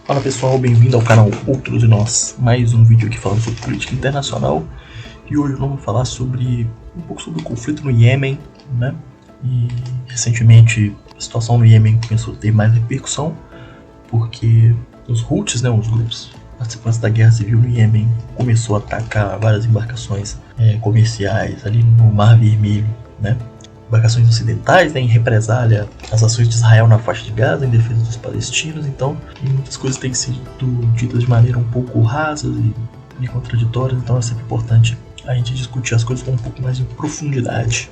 Fala pessoal, bem-vindo ao canal Outro de Nós. Mais um vídeo aqui falando sobre política internacional. E hoje vamos falar um pouco sobre o conflito no Iêmen, né? E recentemente a situação no Iêmen começou a ter mais repercussão porque os Houthis, né, os grupos participantes da guerra civil no Iêmen, começou a atacar várias embarcações comerciais ali no Mar Vermelho, né? Embarcações ocidentais, né, em represália às ações de Israel na faixa de Gaza, em defesa dos palestinos. Então, muitas coisas têm sido ditas de maneira um pouco rasas e contraditórias, então é sempre importante a gente discutir as coisas com um pouco mais de profundidade.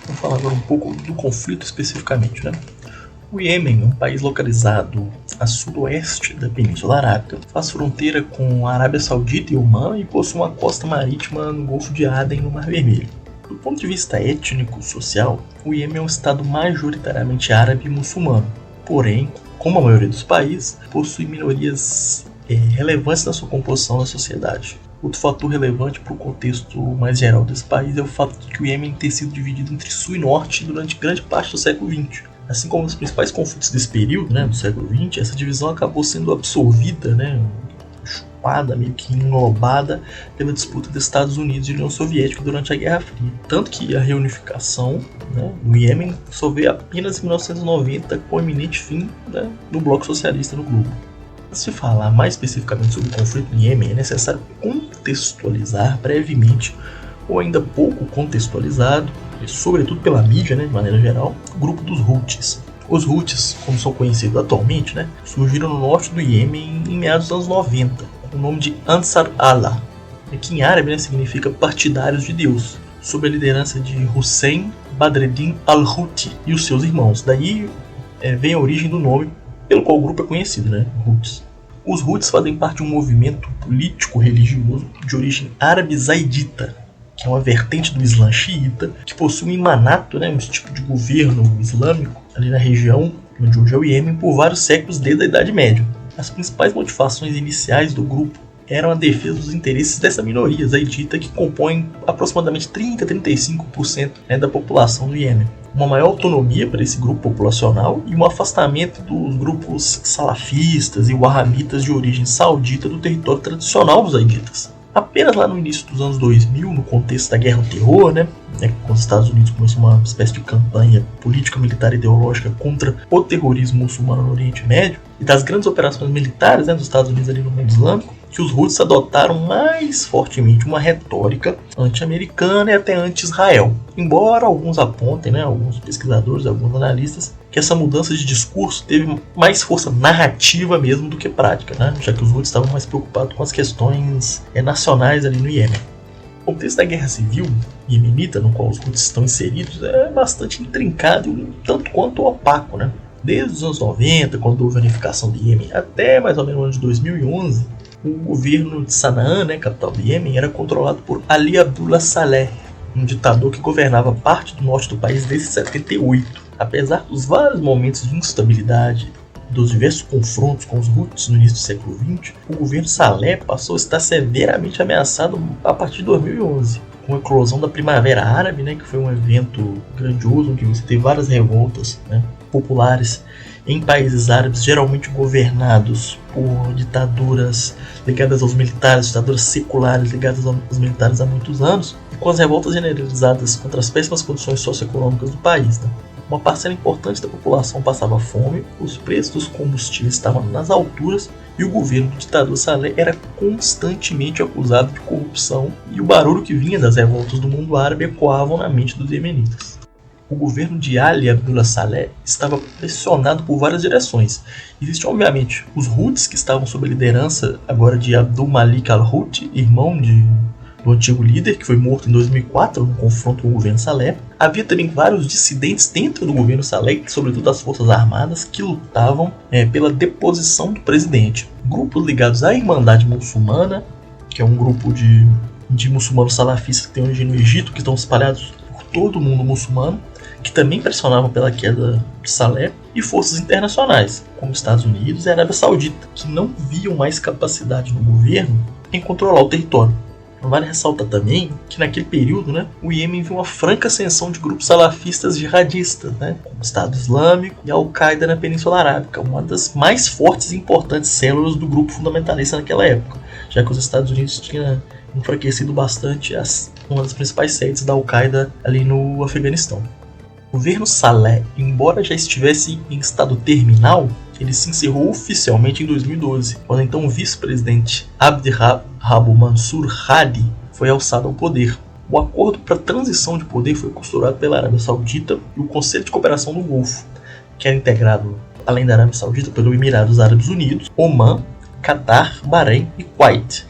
Vamos falar agora um pouco do conflito especificamente, né? O Iêmen, um país localizado a sudoeste da Península Arábica, faz fronteira com a Arábia Saudita e Omã e possui uma costa marítima no Golfo de Aden, no Mar Vermelho. Do ponto de vista étnico-social, o Iêmen é um estado majoritariamente árabe e muçulmano. Porém, como a maioria dos países, possui minorias relevantes na sua composição da sociedade. Outro fator relevante para o contexto mais geral desse país é o fato de que o Iêmen ter sido dividido entre sul e norte durante grande parte do século XX. Assim como os principais conflitos desse período, né, do século XX, essa divisão acabou sendo absorvida, né, chupada, meio que englobada pela disputa dos Estados Unidos e União Soviética durante a Guerra Fria. Tanto que a reunificação, né, no Iêmen só veio apenas em 1990, com o iminente fim, né, do bloco socialista no globo. Para se falar mais especificamente sobre o conflito no Iêmen, é necessário contextualizar brevemente, ou ainda pouco contextualizado, sobretudo pela mídia, né, de maneira geral, o grupo dos Houthis. Os Houthis, como são conhecidos atualmente, né, surgiram no norte do Iêmen em meados dos anos 90, com o nome de Ansar Allah, que em árabe, né, significa partidários de Deus, sob a liderança de Hussein Badreddin al-Houthi e os seus irmãos. Daí vem a origem do nome pelo qual o grupo é conhecido, né, Houthis. Os Houthis fazem parte de um movimento político-religioso de origem árabe zaidita, que é uma vertente do Islã xiita, que possui um imanato, né, um tipo de governo islâmico ali na região onde hoje é o Iêmen, por vários séculos desde a Idade Média. As principais motivações iniciais do grupo eram a defesa dos interesses dessa minoria zaidita, que compõe aproximadamente 30-35%, né, da população do Iêmen. Uma maior autonomia para esse grupo populacional e um afastamento dos grupos salafistas e wahhabitas de origem saudita do território tradicional dos zaiditas. Apenas lá no início dos anos 2000, no contexto da Guerra ao Terror, né, quando os Estados Unidos começou uma espécie de campanha política, militar e ideológica contra o terrorismo muçulmano no Oriente Médio, e das grandes operações militares, né, dos Estados Unidos ali no mundo islâmico, que os Houthis adotaram mais fortemente uma retórica anti-americana e até anti-Israel. Embora alguns apontem, né, alguns pesquisadores, alguns analistas, que essa mudança de discurso teve mais força narrativa mesmo do que prática, né, já que os Houthis estavam mais preocupados com as questões nacionais ali no Iêmen. O contexto da guerra civil iemenita, no qual os Houthis estão inseridos, é bastante intrincado e um tanto quanto opaco, né? Desde os anos 90, quando houve a unificação do Iêmen, até mais ou menos o ano de 2011, o governo de Sana'a, né, capital do Iêmen, era controlado por Ali Abdullah Saleh, um ditador que governava parte do norte do país desde 78. Apesar dos vários momentos de instabilidade, dos diversos confrontos com os Houthis no início do século XX, o governo Saleh passou a estar severamente ameaçado a partir de 2011, com a eclosão da Primavera Árabe, né, que foi um evento grandioso onde você teve várias revoltas, né, populares em países árabes, geralmente governados por ditaduras ligadas aos militares, ditaduras seculares ligadas aos militares há muitos anos, e com as revoltas generalizadas contra as péssimas condições socioeconômicas do país, né. Uma parcela importante da população passava fome, os preços dos combustíveis estavam nas alturas e o governo do ditador Saleh era constantemente acusado de corrupção, e o barulho que vinha das revoltas do mundo árabe ecoavam na mente dos iemenitas. O governo de Ali Abdullah Saleh estava pressionado por várias direções. Existiam, obviamente, os Houthis, que estavam sob a liderança agora de Abdul Malik al-Houthi, irmão do antigo líder, que foi morto em 2004 no confronto com o governo Saleh. Havia também vários dissidentes dentro do governo Saleh, sobretudo das forças armadas, que lutavam pela deposição do presidente. Grupos ligados à Irmandade Muçulmana, que é um grupo de muçulmanos salafistas que tem origem no Egito, que estão espalhados por todo o mundo muçulmano, que também pressionavam pela queda de Saleh, e forças internacionais, como Estados Unidos e a Arábia Saudita, que não viam mais capacidade no governo em controlar o território. Vale ressaltar também que naquele período, né, o Iêmen viu uma franca ascensão de grupos salafistas jihadistas, né, como o Estado Islâmico e a Al-Qaeda na Península Arábica, uma das mais fortes e importantes células do grupo fundamentalista naquela época, já que os Estados Unidos tinham enfraquecido bastante uma das principais sedes da Al-Qaeda ali no Afeganistão. O governo Saleh, embora já estivesse em estado terminal, ele se encerrou oficialmente em 2012, quando então o vice-presidente Abd-Rabu Mansur Hadi foi alçado ao poder. O acordo para a transição de poder foi costurado pela Arábia Saudita e o Conselho de Cooperação do Golfo, que era integrado, além da Arábia Saudita, pelo Emirados Árabes Unidos, Omã, Catar, Bahrein e Kuwait,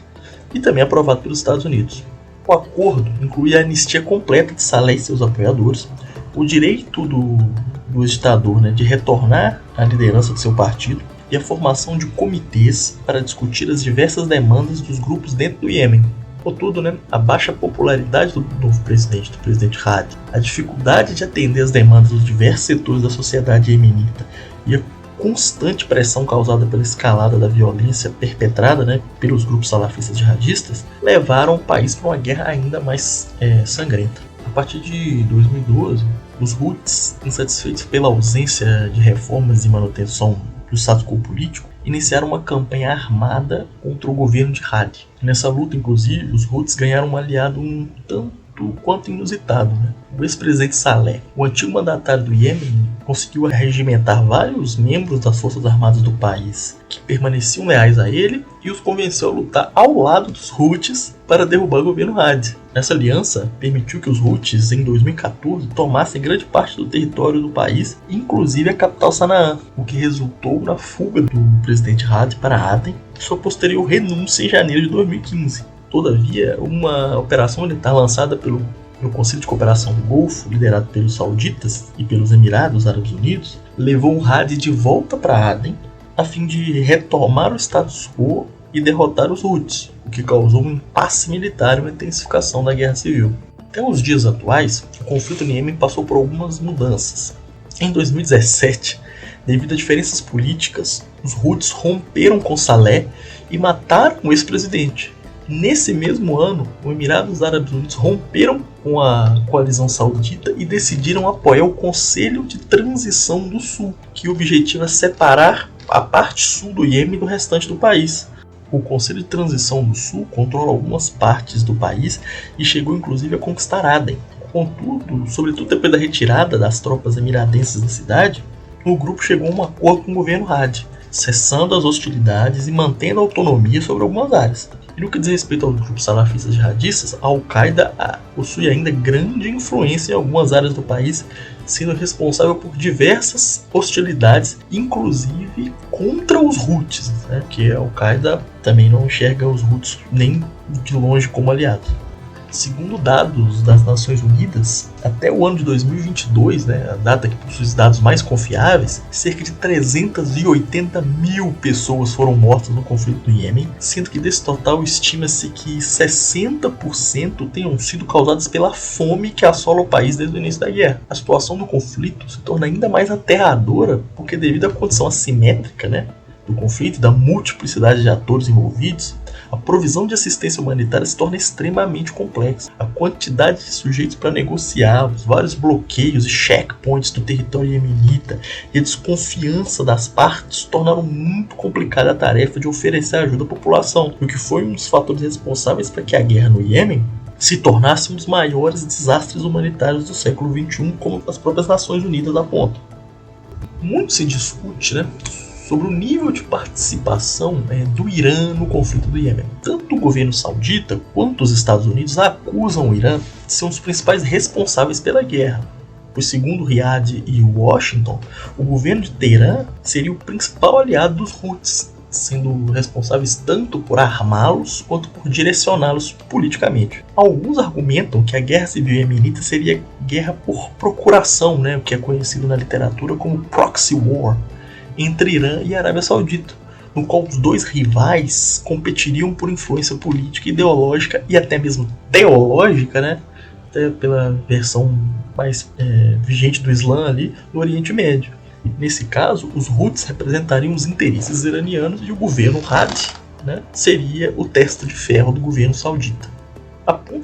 e também aprovado pelos Estados Unidos. O acordo incluía a anistia completa de Saleh e seus apoiadores, o direito do ditador, né, de retornar à liderança do seu partido e a formação de comitês para discutir as diversas demandas dos grupos dentro do Iêmen. Contudo, né, a baixa popularidade do novo presidente, do presidente Hadi, a dificuldade de atender as demandas dos diversos setores da sociedade iemenita e a constante pressão causada pela escalada da violência perpetrada, né, pelos grupos salafistas jihadistas levaram o país para uma guerra ainda mais sangrenta. A partir de 2012, os Houthis, insatisfeitos pela ausência de reformas e manutenção do status quo político, iniciaram uma campanha armada contra o governo de Hadi. Nessa luta, inclusive, os Houthis ganharam um aliado um tanto quanto inusitado, né? O ex-presidente Saleh, o antigo mandatário do Iêmen, conseguiu arregimentar vários membros das forças armadas do país que permaneciam leais a ele e os convenceu a lutar ao lado dos Houthis para derrubar o governo Hadi. Essa aliança permitiu que os Houthis, em 2014, tomassem grande parte do território do país, inclusive a capital Sanaá, o que resultou na fuga do presidente Hadi para Aden e sua posterior renúncia em janeiro de 2015. Todavia, uma operação militar lançada pelo Conselho de Cooperação do Golfo, liderado pelos sauditas e pelos Emirados Árabes Unidos, levou o Hadi de volta para Aden, a fim de retomar o status quo e derrotar os Houthis, o que causou um impasse militar e uma intensificação da guerra civil. Até os dias atuais, o conflito no Iêmen passou por algumas mudanças. Em 2017, devido a diferenças políticas, os Houthis romperam com Saleh e mataram o ex-presidente. Nesse mesmo ano, os Emirados Árabes Unidos romperam com a coalizão saudita e decidiram apoiar o Conselho de Transição do Sul, que objetiva separar a parte sul do Iêmen do restante do país. O Conselho de Transição do Sul controla algumas partes do país e chegou inclusive a conquistar Aden. Contudo, sobretudo depois da retirada das tropas emiradenses da cidade, o grupo chegou a um acordo com o governo Hadi, cessando as hostilidades e mantendo a autonomia sobre algumas áreas. E no que diz respeito aos grupos salafistas jihadistas, a Al-Qaeda possui ainda grande influência em algumas áreas do país, sendo responsável por diversas hostilidades, inclusive contra os Houthis, né? Que a Al-Qaeda também não enxerga os Houthis nem de longe como aliados. Segundo dados das Nações Unidas, até o ano de 2022, né, a data que possui os dados mais confiáveis, cerca de 380 mil pessoas foram mortas no conflito do Iêmen, sendo que desse total estima-se que 60% tenham sido causadas pela fome que assola o país desde o início da guerra. A situação do conflito se torna ainda mais aterradora porque, devido à condição assimétrica, né, do conflito e da multiplicidade de atores envolvidos, a provisão de assistência humanitária se torna extremamente complexa. A quantidade de sujeitos para negociar, os vários bloqueios e checkpoints do território iemenita e a desconfiança das partes tornaram muito complicada a tarefa de oferecer ajuda à população, o que foi um dos fatores responsáveis para que a guerra no Iêmen se tornasse um dos maiores desastres humanitários do século XXI, como as próprias Nações Unidas apontam. Muito se discute, né, sobre o nível de participação do Irã no conflito do Iêmen. Tanto o governo saudita quanto os Estados Unidos acusam o Irã de ser um dos principais responsáveis pela guerra, pois, segundo Riad e Washington, o governo de Teherã seria o principal aliado dos Houthis, sendo responsáveis tanto por armá-los quanto por direcioná-los politicamente. Alguns argumentam que a guerra civil iemenita seria guerra por procuração, né, o que é conhecido na literatura como proxy war, entre Irã e Arábia Saudita, no qual os dois rivais competiriam por influência política, ideológica e até mesmo teológica, né, até pela versão mais vigente do Islã ali, no Oriente Médio. Nesse caso, os Houthis representariam os interesses iranianos e o governo Hadi, né, seria o testa de ferro do governo saudita.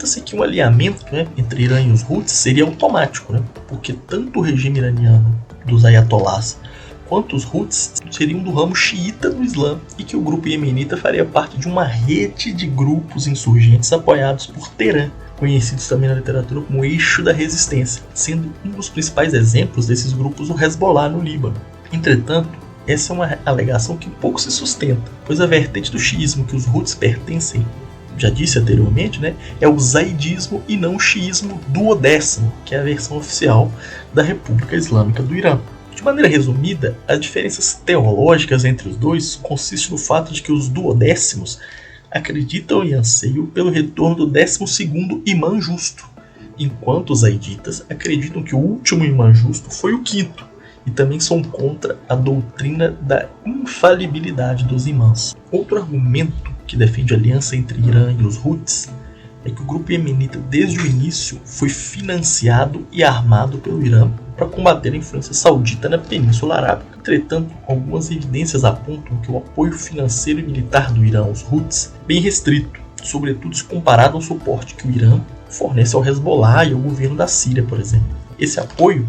acredita-se que um alinhamento, né, entre Irã e os Houthis seria automático, né, porque tanto o regime iraniano dos ayatollahs quanto os Houthis seriam do ramo xiita do Islã e que o grupo iemenita faria parte de uma rede de grupos insurgentes apoiados por Teherã, conhecidos também na literatura como eixo da resistência, sendo um dos principais exemplos desses grupos o Hezbollah no Líbano. Entretanto, essa é uma alegação que pouco se sustenta, pois a vertente do xiismo que os Houthis pertencem, já disse anteriormente, né, é o zaidismo e não o xiismo duodécimo, que é a versão oficial da República Islâmica do Irã. De maneira resumida, as diferenças teológicas entre os dois consistem no fato de que os duodécimos acreditam e anseiam pelo retorno do 12º imã justo, enquanto os zaiditas acreditam que o último imã justo foi o quinto, e também são contra a doutrina da infalibilidade dos imãs. Outro argumento que defende a aliança entre Irã e os Houthis é que o grupo iemenita desde o início foi financiado e armado pelo Irã para combater a influência saudita na Península Arábica. Entretanto, algumas evidências apontam que o apoio financeiro e militar do Irã aos Houthis é bem restrito, sobretudo se comparado ao suporte que o Irã fornece ao Hezbollah e ao governo da Síria, por exemplo. Esse apoio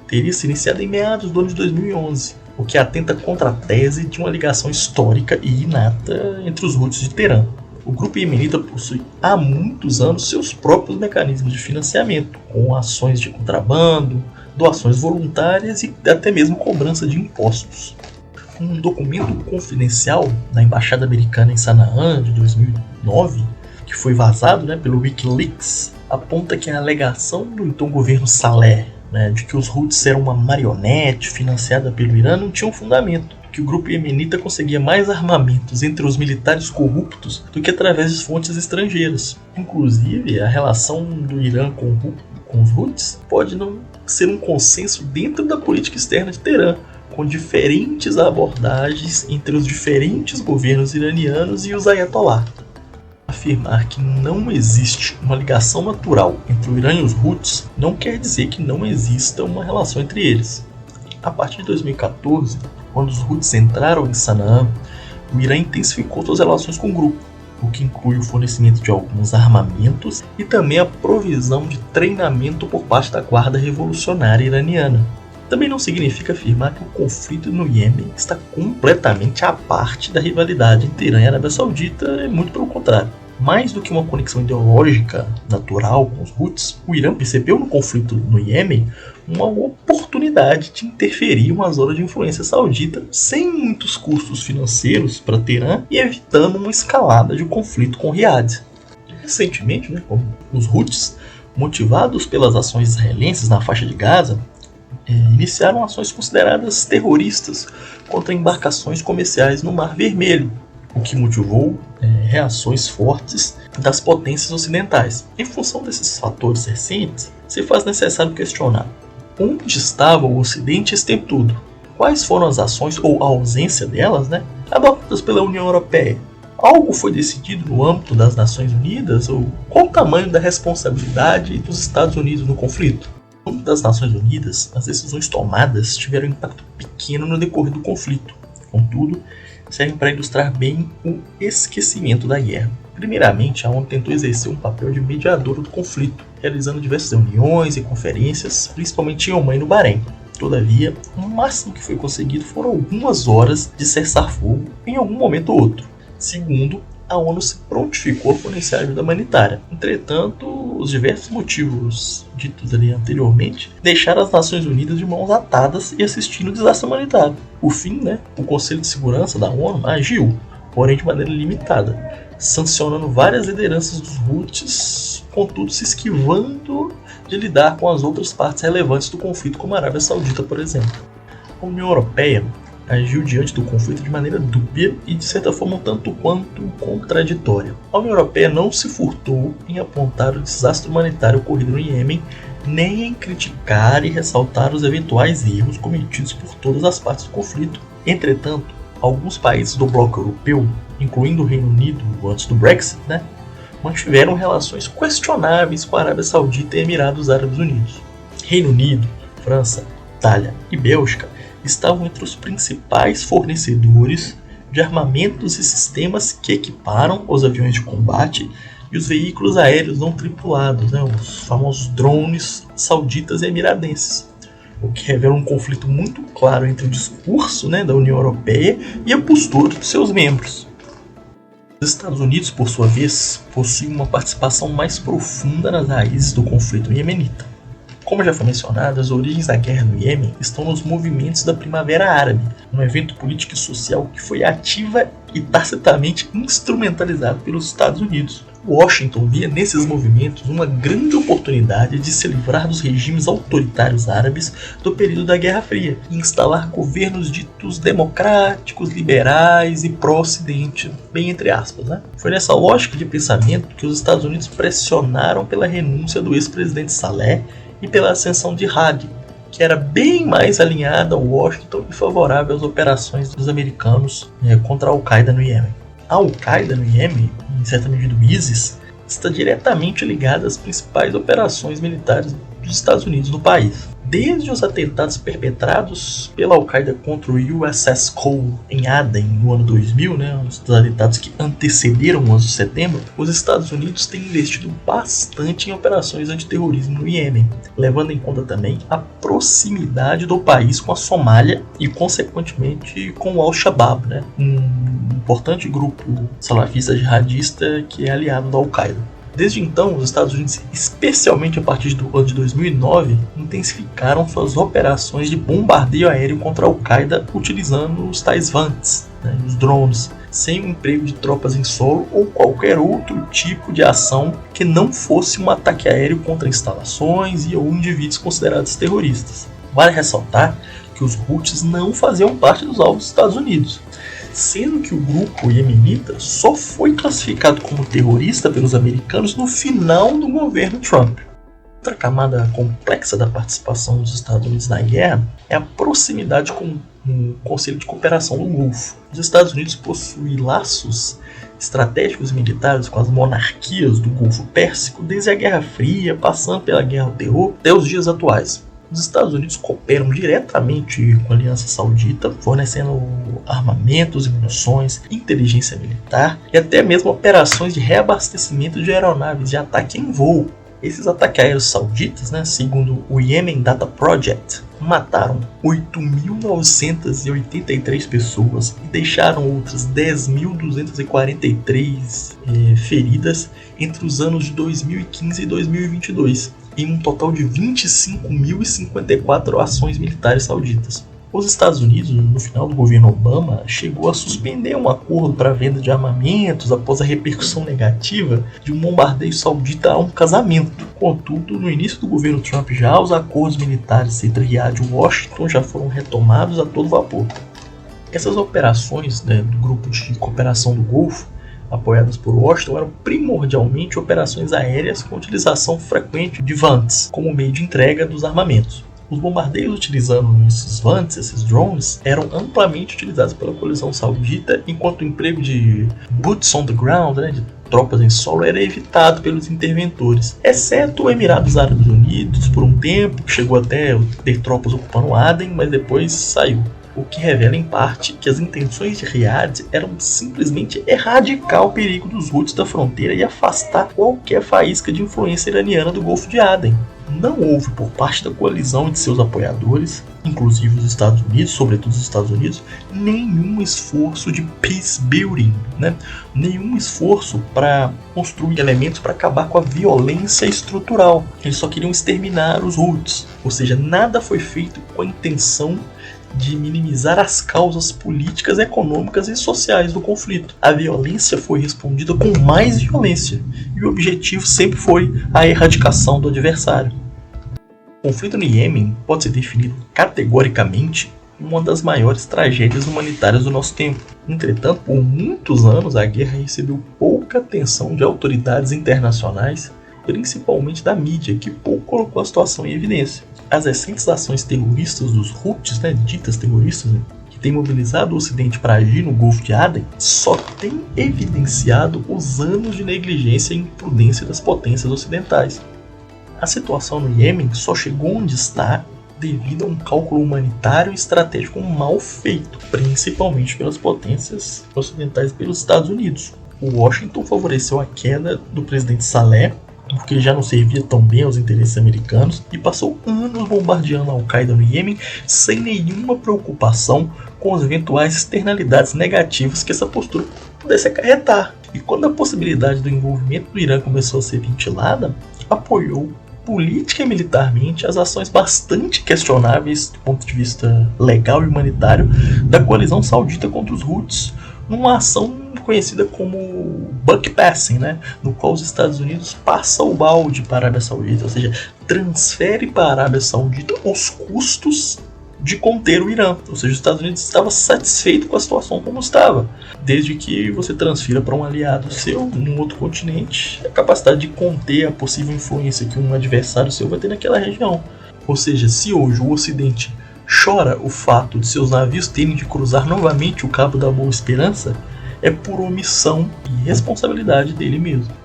teria se iniciado em meados do ano de 2011, o que atenta contra a tese de uma ligação histórica e inata entre os Houthis de Teherã. O grupo iemenita possui há muitos anos seus próprios mecanismos de financiamento, com ações de contrabando, doações voluntárias e até mesmo cobrança de impostos. Um documento confidencial da Embaixada Americana em Sanaã, de 2009, que foi vazado, né, pelo Wikileaks, aponta que a alegação do então governo Saleh, né, de que os Houthis eram uma marionete financiada pelo Irã não tinha um fundamento, que o grupo iemenita conseguia mais armamentos entre os militares corruptos do que através de fontes estrangeiras. Inclusive, a relação do Irã com os Houthis pode não ser um consenso dentro da política externa de Teherã, com diferentes abordagens entre os diferentes governos iranianos e os ayatollah. Afirmar que não existe uma ligação natural entre o Irã e os Houthis não quer dizer que não exista uma relação entre eles. A partir de 2014, quando os Houthis entraram em Sanaã, o Irã intensificou suas relações com o grupo, o que inclui o fornecimento de alguns armamentos e também a provisão de treinamento por parte da Guarda Revolucionária Iraniana. Também não significa afirmar que o conflito no Iêmen está completamente à parte da rivalidade entre Irã e Arábia Saudita, é muito pelo contrário. Mais do que uma conexão ideológica natural com os Houthis, o Irã percebeu no conflito no Iêmen uma oportunidade de interferir uma zona de influência saudita sem muitos custos financeiros para Teherã e evitando uma escalada de conflito com Riad. Recentemente, né, como os Houthis, motivados pelas ações israelenses na faixa de Gaza, iniciaram ações consideradas terroristas contra embarcações comerciais no Mar Vermelho, o que motivou reações fortes das potências ocidentais. Em função desses fatores recentes, se faz necessário questionar: onde estava o Ocidente esse tempo todo? Quais foram as ações, ou a ausência delas, adotadas pela União Europeia? Algo foi decidido no âmbito das Nações Unidas? Ou qual o tamanho da responsabilidade dos Estados Unidos no conflito? No âmbito das Nações Unidas, as decisões tomadas tiveram um impacto pequeno no decorrer do conflito. Contudo, servem para ilustrar bem o esquecimento da guerra. Primeiramente, a ONU tentou exercer um papel de mediadora do conflito, realizando diversas reuniões e conferências, principalmente em Omã e no Bahrein. Todavia, o máximo que foi conseguido foram algumas horas de cessar-fogo em algum momento ou outro. Segundo, a ONU se prontificou a fornecer ajuda humanitária. Entretanto, os diversos motivos ditos ali anteriormente deixaram as Nações Unidas de mãos atadas e assistindo o desastre humanitário. Por fim, o Conselho de Segurança da ONU agiu, porém de maneira limitada, sancionando várias lideranças dos Houthis, contudo se esquivando de lidar com as outras partes relevantes do conflito, como a Arábia Saudita, por exemplo. A União Europeia agiu diante do conflito de maneira dúbia e, de certa forma, um tanto quanto contraditória. A União Europeia não se furtou em apontar o desastre humanitário ocorrido no Iêmen, nem em criticar e ressaltar os eventuais erros cometidos por todas as partes do conflito. Entretanto, alguns países do bloco europeu, incluindo o Reino Unido antes do Brexit, mantiveram relações questionáveis com a Arábia Saudita e Emirados Árabes Unidos. Reino Unido, França, Itália e Bélgica estavam entre os principais fornecedores de armamentos e sistemas que equiparam os aviões de combate e os veículos aéreos não tripulados, né, os famosos drones sauditas e emiradenses, o que revela um conflito muito claro entre o discurso, né, da União Europeia e a postura dos seus membros. Os Estados Unidos, por sua vez, possuem uma participação mais profunda nas raízes do conflito iemenita. Como já foi mencionado, as origens da guerra no Iêmen estão nos movimentos da Primavera Árabe, um evento político e social que foi ativa e tacitamente instrumentalizado pelos Estados Unidos. Washington via nesses movimentos uma grande oportunidade de se livrar dos regimes autoritários árabes do período da Guerra Fria e instalar governos ditos democráticos, liberais e pró-ocidente, bem entre aspas, né? Foi nessa lógica de pensamento que os Estados Unidos pressionaram pela renúncia do ex-presidente Saleh e pela ascensão de Hadi, que era bem mais alinhada a Washington e favorável às operações dos americanos contra a Al-Qaeda no Iêmen. A Al-Qaeda no Iêmen, em certa medida o ISIS, está diretamente ligada às principais operações militares dos Estados Unidos no país. Desde os atentados perpetrados pela Al-Qaeda contra o USS Cole em Aden no ano 2000, os dos atentados que antecederam o 11 de setembro, os Estados Unidos têm investido bastante em operações antiterrorismo no Iêmen, levando em conta também a proximidade do país com a Somália e, consequentemente, com o Al-Shabaab, um importante grupo salafista jihadista que é aliado da Al-Qaeda. Desde então, os Estados Unidos, especialmente a partir do ano de 2009, intensificaram suas operações de bombardeio aéreo contra a Al-Qaeda utilizando os tais VANTs, os drones, sem o emprego de tropas em solo ou qualquer outro tipo de ação que não fosse um ataque aéreo contra instalações e ou indivíduos considerados terroristas. Vale ressaltar que os Houthis não faziam parte dos alvos dos Estados Unidos, sendo que o grupo iemenita só foi classificado como terrorista pelos americanos no final do governo Trump. Outra camada complexa da participação dos Estados Unidos na guerra é a proximidade com o Conselho de Cooperação do Golfo. Os Estados Unidos possuem laços estratégicos e militares com as monarquias do Golfo Pérsico desde a Guerra Fria, passando pela Guerra ao Terror até os dias atuais. Os Estados Unidos cooperam diretamente com a Aliança Saudita, fornecendo armamentos e munições, inteligência militar e até mesmo operações de reabastecimento de aeronaves de ataque em voo. Esses ataques aéreos sauditas, segundo o Yemen Data Project, mataram 8.983 pessoas e deixaram outras 10.243 feridas entre os anos de 2015 e 2022. Em um total de 25.054 ações militares sauditas. Os Estados Unidos, no final do governo Obama, chegou a suspender um acordo para a venda de armamentos após a repercussão negativa de um bombardeio saudita a um casamento. Contudo, no início do governo Trump os acordos militares entre Riad e Washington já foram retomados a todo vapor. Essas operações do Grupo de Cooperação do Golfo, apoiadas por Washington, eram primordialmente operações aéreas com utilização frequente de VANTs como meio de entrega dos armamentos. Os bombardeios utilizando esses VANTs, esses drones, eram amplamente utilizados pela coalizão saudita, enquanto o emprego de boots on the ground, de tropas em solo, era evitado pelos interventores, exceto o Emirados Árabes Unidos por um tempo, que chegou até ter tropas ocupando Aden, mas depois saiu. O que revela em parte que as intenções de Riad eram simplesmente erradicar o perigo dos Houthis da fronteira e afastar qualquer faísca de influência iraniana do Golfo de Aden. Não houve por parte da coalizão e de seus apoiadores, inclusive os Estados Unidos, sobretudo os Estados Unidos, nenhum esforço de peace building, nenhum esforço para construir elementos para acabar com a violência estrutural. Eles só queriam exterminar os Houthis, ou seja, nada foi feito com a intenção de minimizar as causas políticas, econômicas e sociais do conflito. A violência foi respondida com mais violência, e o objetivo sempre foi a erradicação do adversário. O conflito no Iêmen pode ser definido categoricamente como uma das maiores tragédias humanitárias do nosso tempo. Entretanto, por muitos anos a guerra recebeu pouca atenção de autoridades internacionais, principalmente da mídia, que pouco colocou a situação em evidência. As recentes ações terroristas dos Houthis, ditas terroristas, que têm mobilizado o Ocidente para agir no Golfo de Aden, só têm evidenciado os anos de negligência e imprudência das potências ocidentais. A situação no Iêmen só chegou onde está devido a um cálculo humanitário e estratégico mal feito, principalmente pelas potências ocidentais e pelos Estados Unidos. o Washington favoreceu a queda do presidente Saleh, porque ele já não servia tão bem aos interesses americanos, e passou anos bombardeando a Al-Qaeda no Iêmen sem nenhuma preocupação com as eventuais externalidades negativas que essa postura pudesse acarretar. E quando a possibilidade do envolvimento do Irã começou a ser ventilada, apoiou política e militarmente as ações bastante questionáveis do ponto de vista legal e humanitário da coalizão saudita contra os Houthis, numa ação conhecida como buck passing, né? No qual os Estados Unidos passam o balde para a Arábia Saudita, ou seja, transfere para a Arábia Saudita os custos de conter o Irã. Ou seja, os Estados Unidos estava satisfeito com a situação como estava, desde que você transfira para um aliado seu num outro continente a capacidade de conter a possível influência que um adversário seu vai ter naquela região. Ou seja, se hoje o Ocidente chora o fato de seus navios terem de cruzar novamente o Cabo da Boa Esperança, é por omissão e responsabilidade dele mesmo.